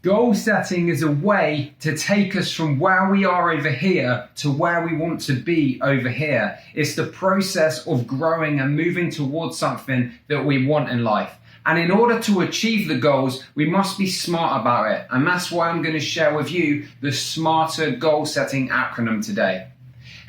Goal setting is a way to take us from where we are over here to where we want to be over here. It's the process of growing and moving towards something that we want in life. And in order to achieve the goals, we must be smart about it. And that's why I'm going to share with you the Smarter Goal Setting acronym today.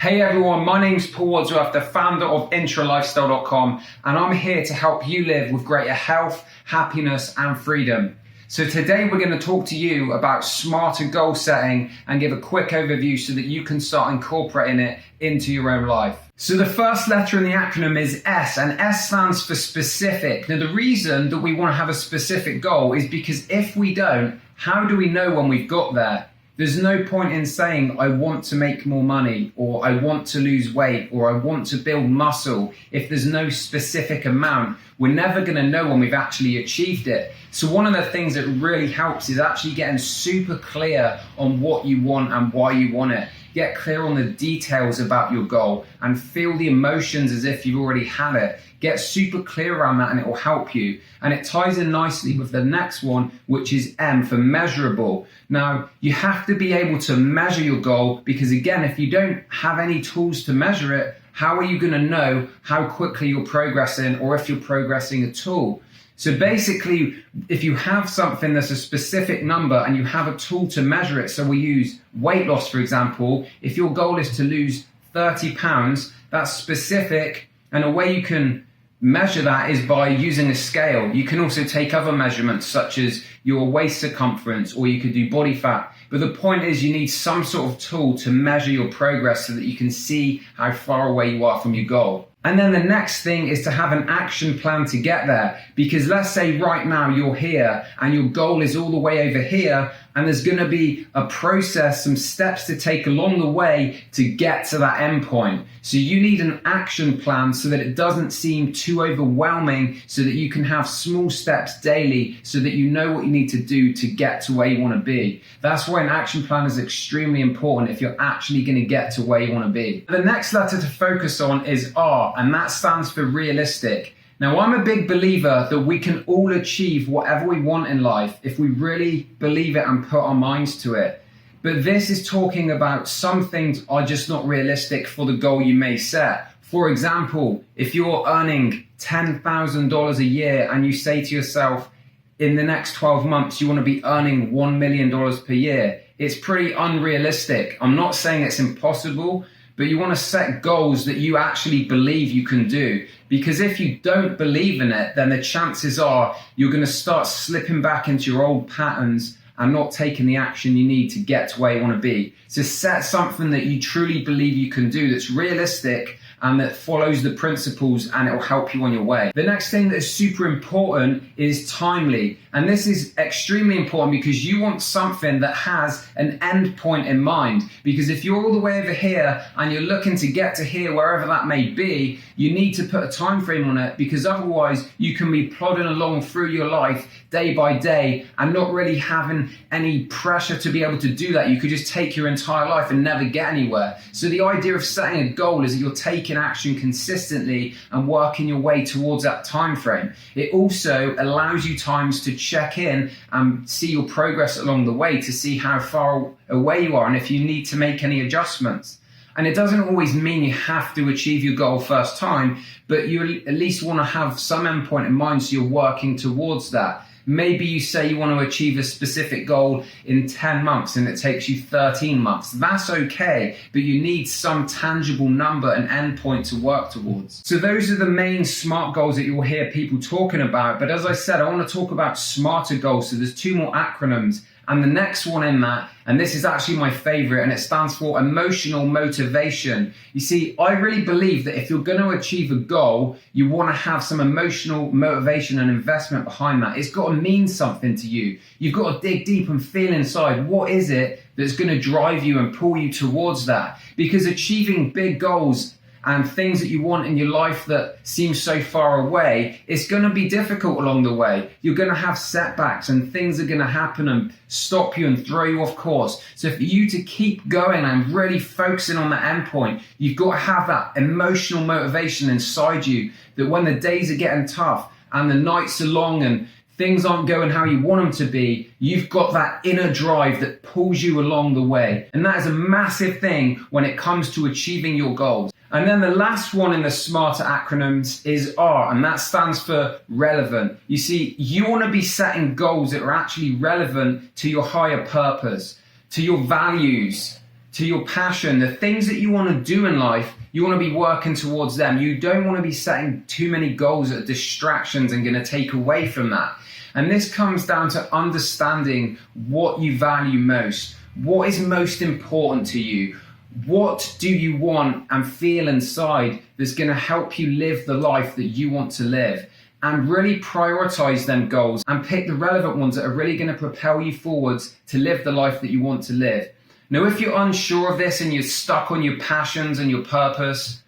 Hey everyone, my name's Paul Wadsworth, the founder of intralifestyle.com, and I'm here to help you live with greater health, happiness, and freedom. So today we're going to talk to you about smarter goal setting and give a quick overview so that you can start incorporating it into your own life. So the first letter in the acronym is S, and S stands for specific. Now the reason that we want to have a specific goal is because if we don't, how do we know when we've got there? There's no point in saying, I want to make more money, or I want to lose weight, or I want to build muscle. If there's no specific amount, we're never going to know when we've actually achieved it. So one of the things that really helps is actually getting super clear on what you want and why you want it. Get clear on the details about your goal and feel the emotions as if you've already had it. Get super clear around that and it will help you. And it ties in nicely with the next one, which is M for measurable. Now, you have to be able to measure your goal because again, if you don't have any tools to measure it, how are you going to know how quickly you're progressing or if you're progressing at all? So basically, if you have something that's a specific number and you have a tool to measure it, so we use weight loss, for example, if your goal is to lose 30 pounds, that's specific, and a way you can measure that is by using a scale. You can also take other measurements such as your waist circumference, or you could do body fat. But the point is you need some sort of tool to measure your progress so that you can see how far away you are from your goal. And then the next thing is to have an action plan to get there. Because let's say right now you're here and your goal is all the way over here, and there's going to be a process, some steps to take along the way to get to that end point. So you need an action plan so that it doesn't seem too overwhelming, so that you can have small steps daily so that you know what you need to do to get to where you want to be. That's why an action plan is extremely important if you're actually going to get to where you want to be. The next letter to focus on is R, and that stands for realistic. Now, I'm a big believer that we can all achieve whatever we want in life if we really believe it and put our minds to it. But this is talking about some things are just not realistic for the goal you may set. For example, if you're earning $10,000 a year and you say to yourself, in the next 12 months, you want to be earning $1 million per year, it's pretty unrealistic. I'm not saying it's impossible, but you want to set goals that you actually believe you can do. Because if you don't believe in it, then the chances are you're going to start slipping back into your old patterns and not taking the action you need to get to where you want to be. So set something that you truly believe you can do, that's realistic and that follows the principles, and it will help you on your way. The next thing that is super important is timely. And this is extremely important because you want something that has an end point in mind. Because if you're all the way over here and you're looking to get to here, wherever that may be, you need to put a time frame on it, because otherwise you can be plodding along through your life day by day and not really having any pressure to be able to do that. You could just take your entire life and never get anywhere. So the idea of setting a goal is that you're taking action consistently and working your way towards that time frame. It also allows you times to check in and see your progress along the way to see how far away you are and if you need to make any adjustments. And it doesn't always mean you have to achieve your goal first time, but you at least want to have some endpoint in mind so you're working towards that. Maybe you say you want to achieve a specific goal in 10 months and it takes you 13 months. That's okay, but you need some tangible number and endpoint to work towards. So those are the main SMART goals that you'll hear people talking about. But as I said, I want to talk about smarter goals. So there's two more acronyms. And the next one in that, and this is actually my favorite, and it stands for emotional motivation. You see, I really believe that if you're going to achieve a goal, you want to have some emotional motivation and investment behind that. It's got to mean something to you. You've got to dig deep and feel inside, what is it that's going to drive you and pull you towards that? Because achieving big goals and things that you want in your life that seem so far away, it's going to be difficult along the way. You're going to have setbacks and things are going to happen and stop you and throw you off course. So for you to keep going and really focusing on the end point, you've got to have that emotional motivation inside you that when the days are getting tough and the nights are long and things aren't going how you want them to be, you've got that inner drive that pulls you along the way. And that is a massive thing when it comes to achieving your goals. And then the last one in the SMART acronyms is R, and that stands for relevant. You see, you want to be setting goals that are actually relevant to your higher purpose, to your values, to your passion, the things that you want to do in life. You want to be working towards them. You don't want to be setting too many goals that are distractions and going to take away from that. And this comes down to understanding what you value most. What is most important to you? What do you want and feel inside that's going to help you live the life that you want to live? And really prioritize them goals and pick the relevant ones that are really going to propel you forwards to live the life that you want to live. Now, if you're unsure of this and you're stuck on your passions and your purpose,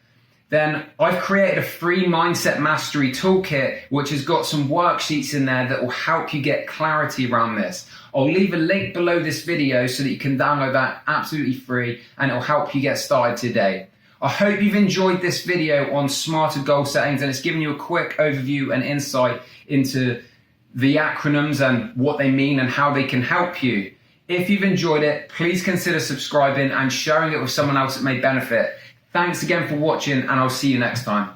then I've created a free mindset mastery toolkit, which has got some worksheets in there that will help you get clarity around this. I'll leave a link below this video so that you can download that absolutely free, and it'll help you get started today. I hope you've enjoyed this video on smarter goal settings, and it's given you a quick overview and insight into the acronyms and what they mean and how they can help you. If you've enjoyed it, please consider subscribing and sharing it with someone else that may benefit. Thanks again for watching, and I'll see you next time.